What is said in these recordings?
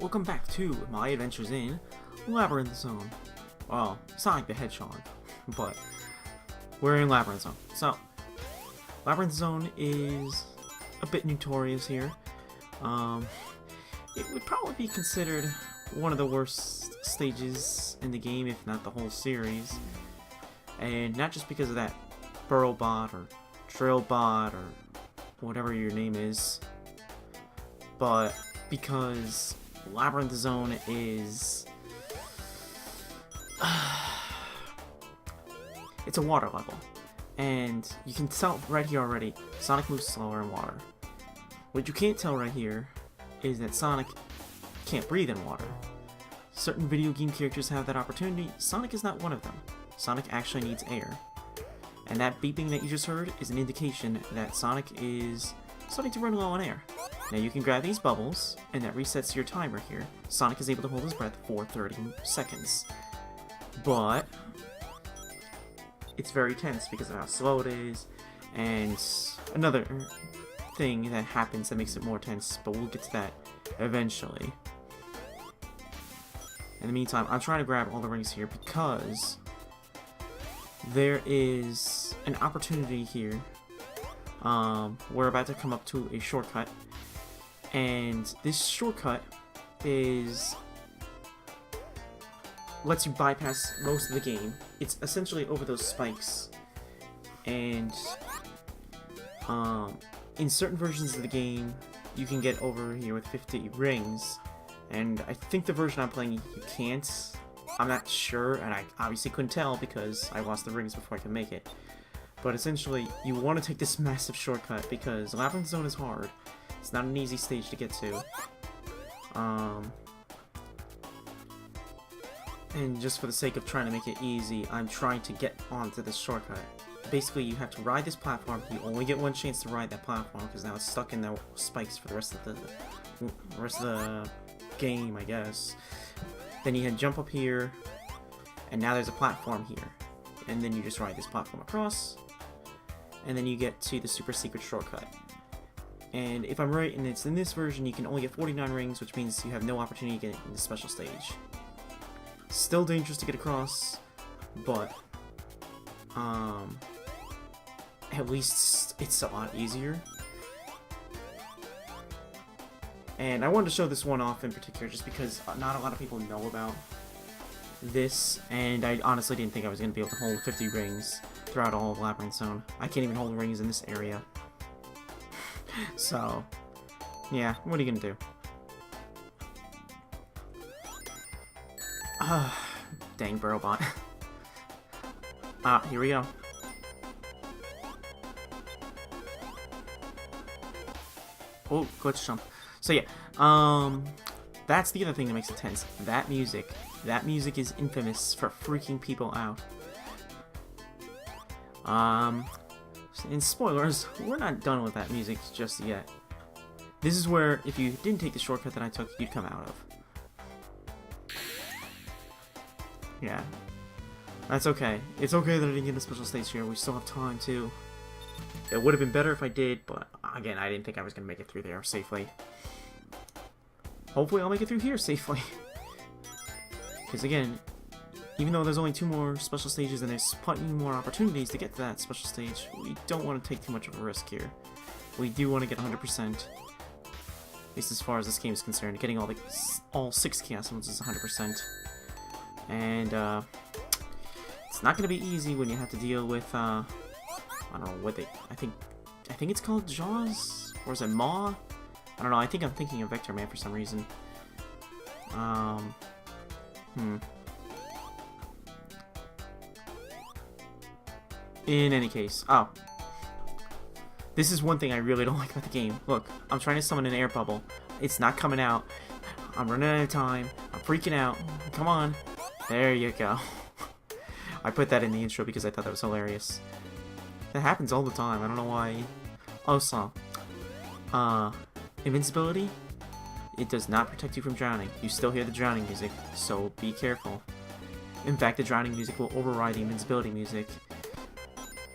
welcome back to my adventures in Labyrinth Zone. Well, Sonic the Hedgehog, but we're in Labyrinth Zone. So, Labyrinth Zone is a bit notorious here. It would probably be considered one of the worst stages in the game, if not the whole series. And not just because of that Burrow bot or Drill bot or whatever your name is, but because Labyrinth Zone is it's a water level, and you can tell right here already Sonic moves slower in water. What you can't tell right here is that Sonic can't breathe in water. Certain video game characters have that opportunity. Sonic is not one of them. Sonic actually needs air. And that beeping that you just heard is an indication that Sonic is starting to run low on air. Now you can grab these bubbles, and that resets your timer here. Sonic is able to hold his breath for 30 seconds. But it's very tense because of how slow it is, and another thing that happens that makes it more tense, but we'll get to that eventually. In the meantime, I'm trying to grab all the rings here because there is an opportunity here. We're about to come up to a shortcut, and this shortcut lets you bypass most of the game. It's essentially over those spikes, and in certain versions of the game you can get over here with 50 rings, and I think the version I'm playing you can't. I'm not sure, and I obviously couldn't tell because I lost the rings before I could make it. But essentially, you want to take this massive shortcut because Labyrinth Zone is hard. It's not an easy stage to get to. And just for the sake of trying to make it easy, I'm trying to get onto this shortcut. Basically, you have to ride this platform. You only get one chance to ride that platform because now it's stuck in the spikes for the rest of the game, I guess. Then you can jump up here, and now there's a platform here. And then you just ride this platform across, and then you get to the super secret shortcut. And if I'm right, and it's in this version, you can only get 49 rings, which means you have no opportunity to get in the special stage. Still dangerous to get across, but at least it's a lot easier. And I wanted to show this one off in particular just because not a lot of people know about this, and I honestly didn't think I was going to be able to hold 50 rings throughout all of Labyrinth Zone. I can't even hold rings in this area. So, yeah, what are you going to do? Dang Burrow bot. Here we go. Oh, glitch jump. So yeah, that's the other thing that makes it tense. That music is infamous for freaking people out. And spoilers, we're not done with that music just yet. This is where, if you didn't take the shortcut that I took, you'd come out of. Yeah, that's okay. It's okay that I didn't get a special stage here. We still have time too. It would have been better if I did, but again, I didn't think I was going to make it through there safely. Hopefully I'll make it through here safely. Because again, even though there's only 2 more special stages and there's plenty more opportunities to get to that special stage, we don't want to take too much of a risk here. We do want to get 100%. At least as far as this game is concerned. Getting all 6 Chaos Modes is 100%. And it's not going to be easy when you have to deal with I don't know what I think it's called Jaws, or is it Maw? I don't know. I think I'm thinking of Vector Man for some reason. In any case, this is one thing I really don't like about the game. Look, I'm trying to summon an air bubble. It's not coming out. I'm running out of time. I'm freaking out. Come on. There you go. I put that in the intro because I thought that was hilarious. That happens all the time. I don't know why. Also, invincibility, it does not protect you from drowning. You still hear the drowning music, so be careful. In fact, the drowning music will override the invincibility music.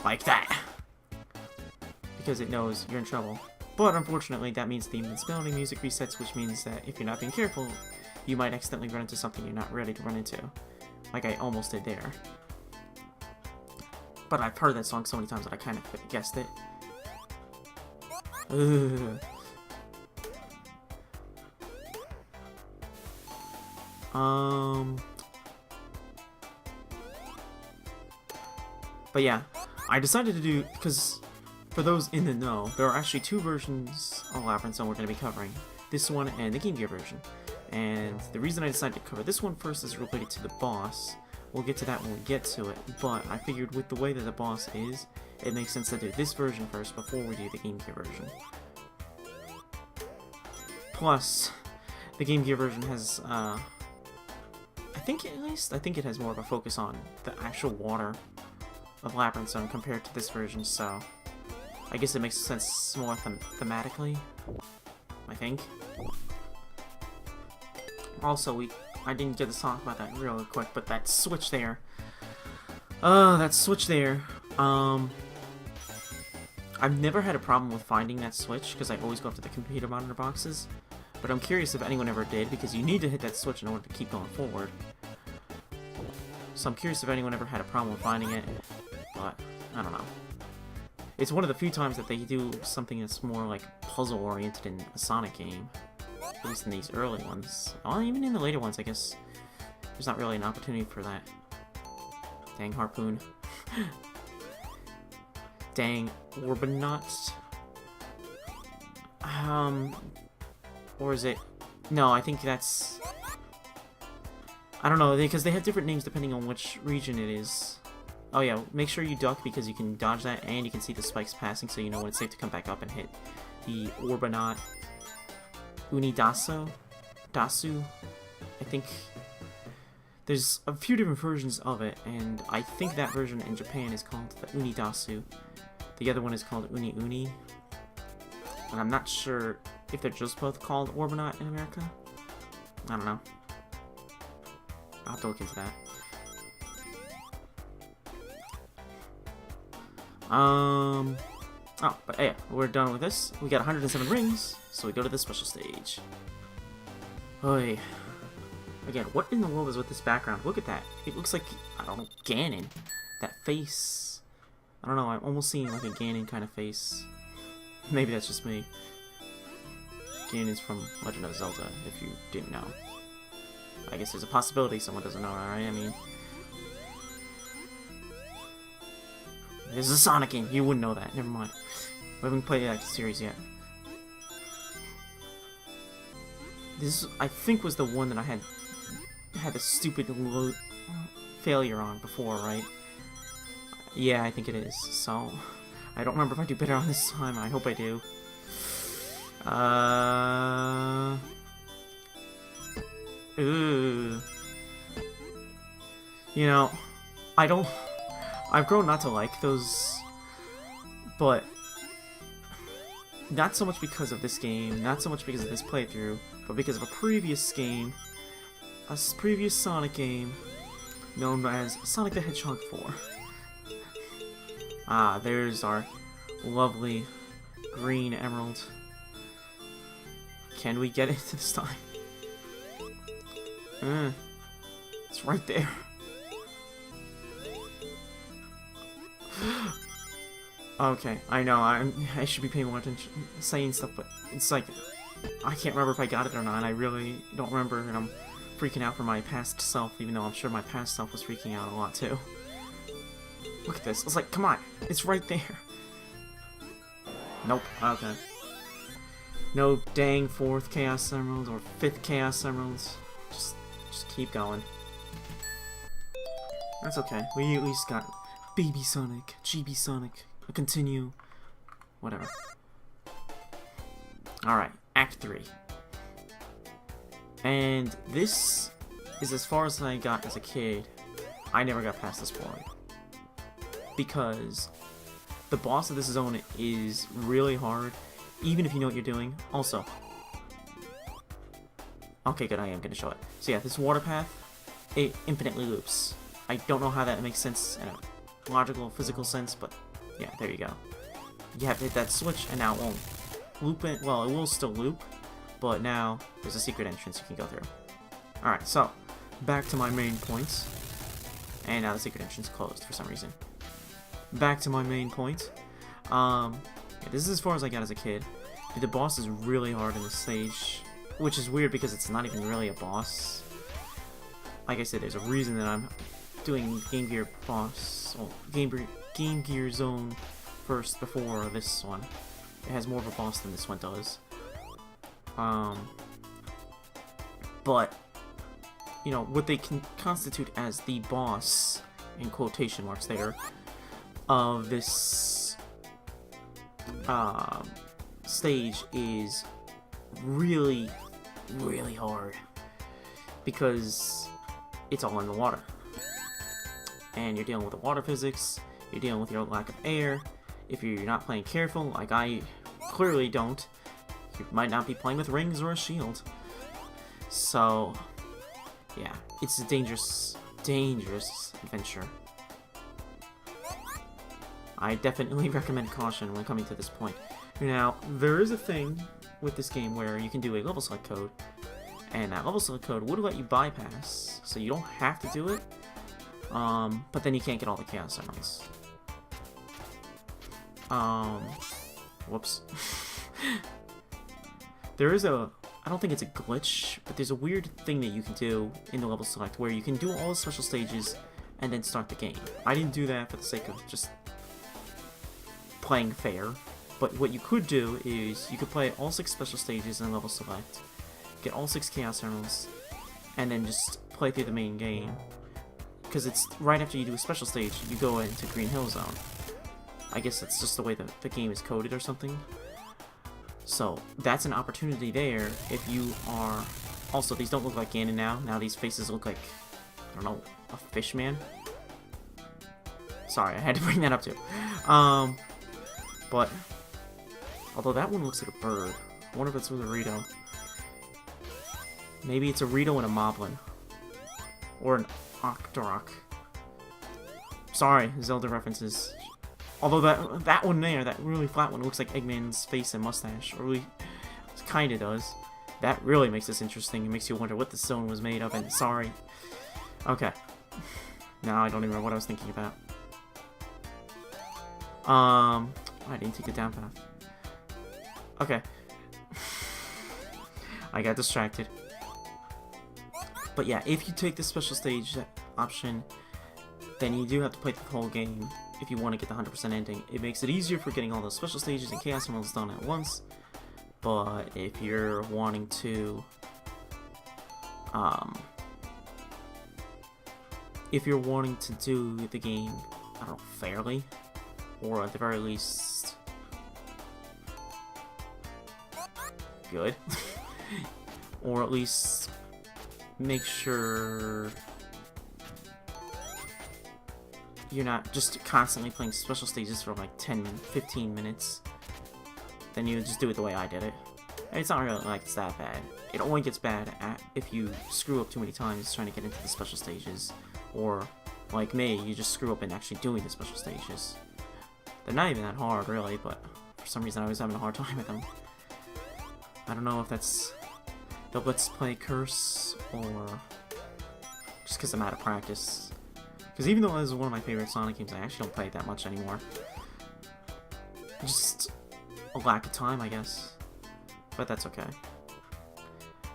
Like that! Because it knows you're in trouble. But unfortunately, that means the invincibility music resets, which means that if you're not being careful, you might accidentally run into something you're not ready to run into. Like I almost did there. But I've heard that song so many times that I kind of guessed it. Ugh. But yeah, I decided to do, because for those in the know, there are actually two versions of Labyrinth Zone we're going to be covering. This one and the Game Gear version. And the reason I decided to cover this one first is related to the boss. We'll get to that when we get to it, but I figured with the way that the boss is, it makes sense to do this version first before we do the Game Gear version. Plus, the Game Gear version has, I think it has more of a focus on the actual water of Labyrinth Zone compared to this version, so I guess it makes sense more thematically, I think. Also, I didn't get to talk about that real quick, but that switch there. I've never had a problem with finding that switch, because I always go up to the computer monitor boxes. But I'm curious if anyone ever did, because you need to hit that switch in order to keep going forward. So I'm curious if anyone ever had a problem with finding it, but I don't know. It's one of the few times that they do something that's more like puzzle-oriented in a Sonic game. At least in these early ones. Well, even in the later ones, I guess there's not really an opportunity for that. Dang harpoon. Dang Orbinauts. Or is it... No, I think that's... I don't know, because they have different names depending on which region it is. Oh yeah, make sure you duck because you can dodge that and you can see the spikes passing so you know when it's safe to come back up and hit the Orbinaut. Dasu, I think. There's a few different versions of it, and I think that version in Japan is called the Dasu. The other one is called Uni, and I'm not sure if they're just both called Orbinaut in America. I don't know. I'll have to look into that. Oh, but yeah, we're done with this. We got 107 rings, so we go to the special stage. Oy. Again, what in the world is with this background? Look at that. It looks like, I don't know, Ganon. That face. I don't know, I'm almost seeing like a Ganon kind of face. Maybe that's just me. Ganon's from Legend of Zelda, if you didn't know. I guess there's a possibility someone doesn't know, right? I mean... This is a Sonic game. You wouldn't know that. Never mind. We haven't played that series yet. This, I think, was the one that I had the stupid failure on before, right? Yeah, I think it is. So, I don't remember if I do better on this time. I hope I do. Ooh. You know, I've grown not to like those, but not so much because of this game, not so much because of this playthrough, but because of a previous game, a previous Sonic game, known as Sonic the Hedgehog 4. Ah, there's our lovely green emerald. Can we get it this time? It's right there. Okay, I know, I should be paying more attention, saying stuff, but it's like, I can't remember if I got it or not, I really don't remember, and I'm freaking out for my past self, even though I'm sure my past self was freaking out a lot, too. Look at this, it's like, come on, it's right there. Nope, okay. No dang 4th Chaos Emerald, or 5th Chaos Emeralds. Just keep going. That's okay, we at least got Baby Sonic, GB Sonic, a continue, whatever. Alright, Act 3. And this is as far as I got as a kid. I never got past this point. Because the boss of this zone is really hard, even if you know what you're doing. Also, okay, good, I am going to show it. So yeah, this water path, it infinitely loops. I don't know how that makes sense in a logical, physical sense, but yeah, there you go. You have to hit that switch, and now it won't loop it. Well, it will still loop, but now there's a secret entrance you can go through. Alright, so, back to my main points. And now the secret entrance closed for some reason. Back to my main point. Yeah, this is as far as I got as a kid. The boss is really hard in this stage, which is weird because it's not even really a boss. Like I said, there's a reason that I'm doing Game Gear boss, well, Game Gear Zone first before this one. It has more of a boss than this one does. But you know what they can constitute as the boss, in quotation marks there, of this stage is really, really hard because it's all in the water, and you're dealing with the water physics. You're dealing with your lack of air. If you're not playing careful, like I clearly don't, you might not be playing with rings or a shield. So yeah, it's a dangerous, dangerous adventure. I definitely recommend caution when coming to this point. Now, there is a thing with this game where you can do a level select code, and that level select code would let you bypass, so you don't have to do it, but then you can't get all the Chaos Emeralds. Whoops. There is a, I don't think it's a glitch, but there's a weird thing that you can do in the level select where you can do all the special stages and then start the game. I didn't do that for the sake of just playing fair, but what you could do is you could play all 6 special stages in level select, get all 6 Chaos Emeralds, and then just play through the main game. Because it's right after you do a special stage, you go into Green Hill Zone. I guess that's just the way the game is coded or something. So that's an opportunity there if you are... Also, these don't look like Ganon now. Now these faces look like, I don't know, a fish man? Sorry, I had to bring that up too. But, although that one looks like a bird. I wonder if it's with a Rito. Maybe it's a Rito and a Moblin. Or an Octorok. Sorry, Zelda references. Although that one there, that really flat one, looks like Eggman's face and mustache. Or really, it kinda does. That really makes this interesting. It makes you wonder what the zone was made of, and sorry. Okay. Now I don't even remember what I was thinking about. I didn't take the down path. Okay. I got distracted. But yeah, if you take the special stage option, then you do have to play the whole game if you want to get the 100% ending. It makes it easier for getting all those special stages and Chaos Emeralds done at once. But if you're wanting to, do the game, I don't know, fairly, or at the very least, good, or at least make sure you're not just constantly playing special stages for like 10-15 minutes, then you just do it the way I did it. And it's not really like it's that bad. It only gets bad if you screw up too many times trying to get into the special stages, or like me, you just screw up in actually doing the special stages. They're not even that hard, really, but for some reason I was having a hard time with them. I don't know if that's the Let's Play curse, or just because I'm out of practice. Because even though this is one of my favorite Sonic games, I actually don't play it that much anymore. Just a lack of time, I guess. But that's okay.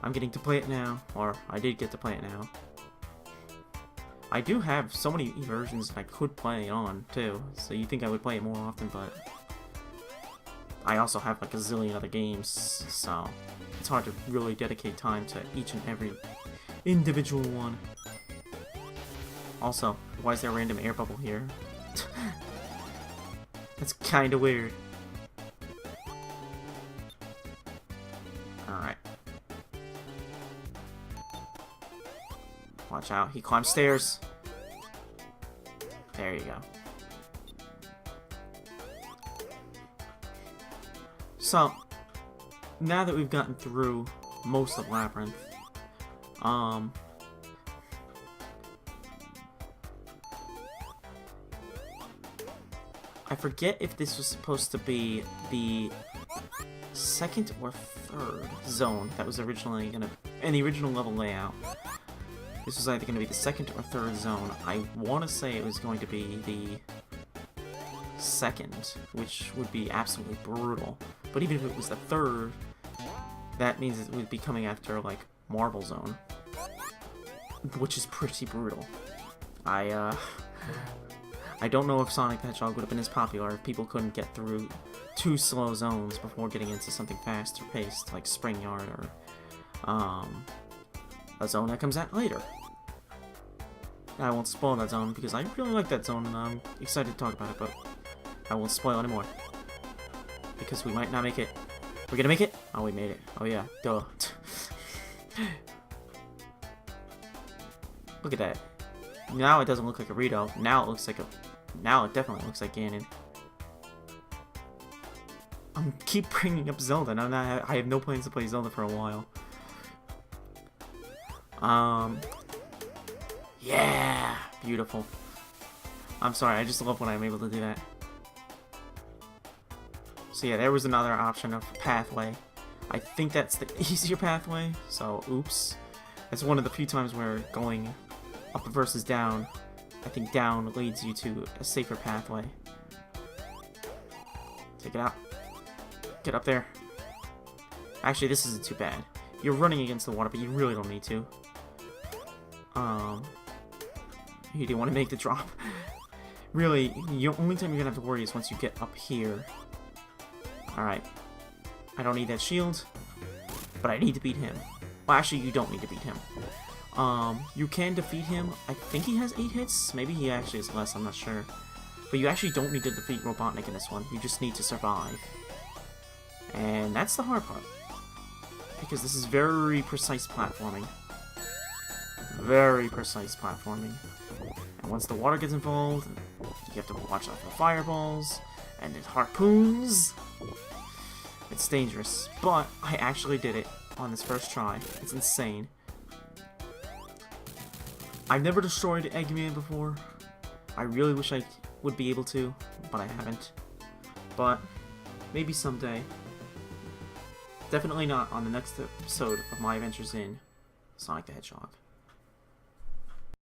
I'm getting to play it now, or I did get to play it now. I do have so many versions that I could play on, too, so you'd think I would play it more often, but I also have like a zillion other games, so it's hard to really dedicate time to each and every individual one. Also, why is there a random air bubble here? That's kinda weird. Alright. Watch out, he climbs stairs. There you go. So, now that we've gotten through most of Labyrinth, I forget if this was supposed to be the second or third zone that was originally gonna in the original level layout, this was either going to be the second or third zone. I want to say it was going to be the second, which would be absolutely brutal. But even if it was the third, that means it would be coming after, like, Marble Zone, which is pretty brutal. I don't know if Sonic the Hedgehog would have been as popular if people couldn't get through 2 slow zones before getting into something faster paced, like Spring Yard or, a zone that comes out later. I won't spoil that zone because I really like that zone and I'm excited to talk about it, but I won't spoil anymore. Because we might not make it. We're gonna make it? Oh, we made it. Oh yeah, duh. Look at that. Now it doesn't look like a Rito. Now it looks like a... Now it definitely looks like Ganon. I keep bringing up Zelda, and I have no plans to play Zelda for a while. Yeah! Beautiful. I'm sorry, I just love when I'm able to do that. So yeah, there was another option of pathway. I think that's the easier pathway, so oops. That's one of the few times where going up versus down, I think down leads you to a safer pathway. Take it out. Get up there. Actually, this isn't too bad. You're running against the water, but you really don't need to. You do want to make the drop. Really, the only time you're gonna have to worry is once you get up here. Alright. I don't need that shield, but I need to beat him. Well, actually, you don't need to beat him. You can defeat him. I think he has 8 hits. Maybe he actually has less, I'm not sure. But you actually don't need to defeat Robotnik in this one. You just need to survive. And that's the hard part. Because this is very precise platforming. Very precise platforming. And once the water gets involved, you have to watch out for fireballs and the harpoons. It's dangerous, but I actually did it on this first try. It's insane. I've never destroyed Eggman before. I really wish I would be able to, but I haven't. But maybe someday. Definitely not on the next episode of my adventures in Sonic the Hedgehog.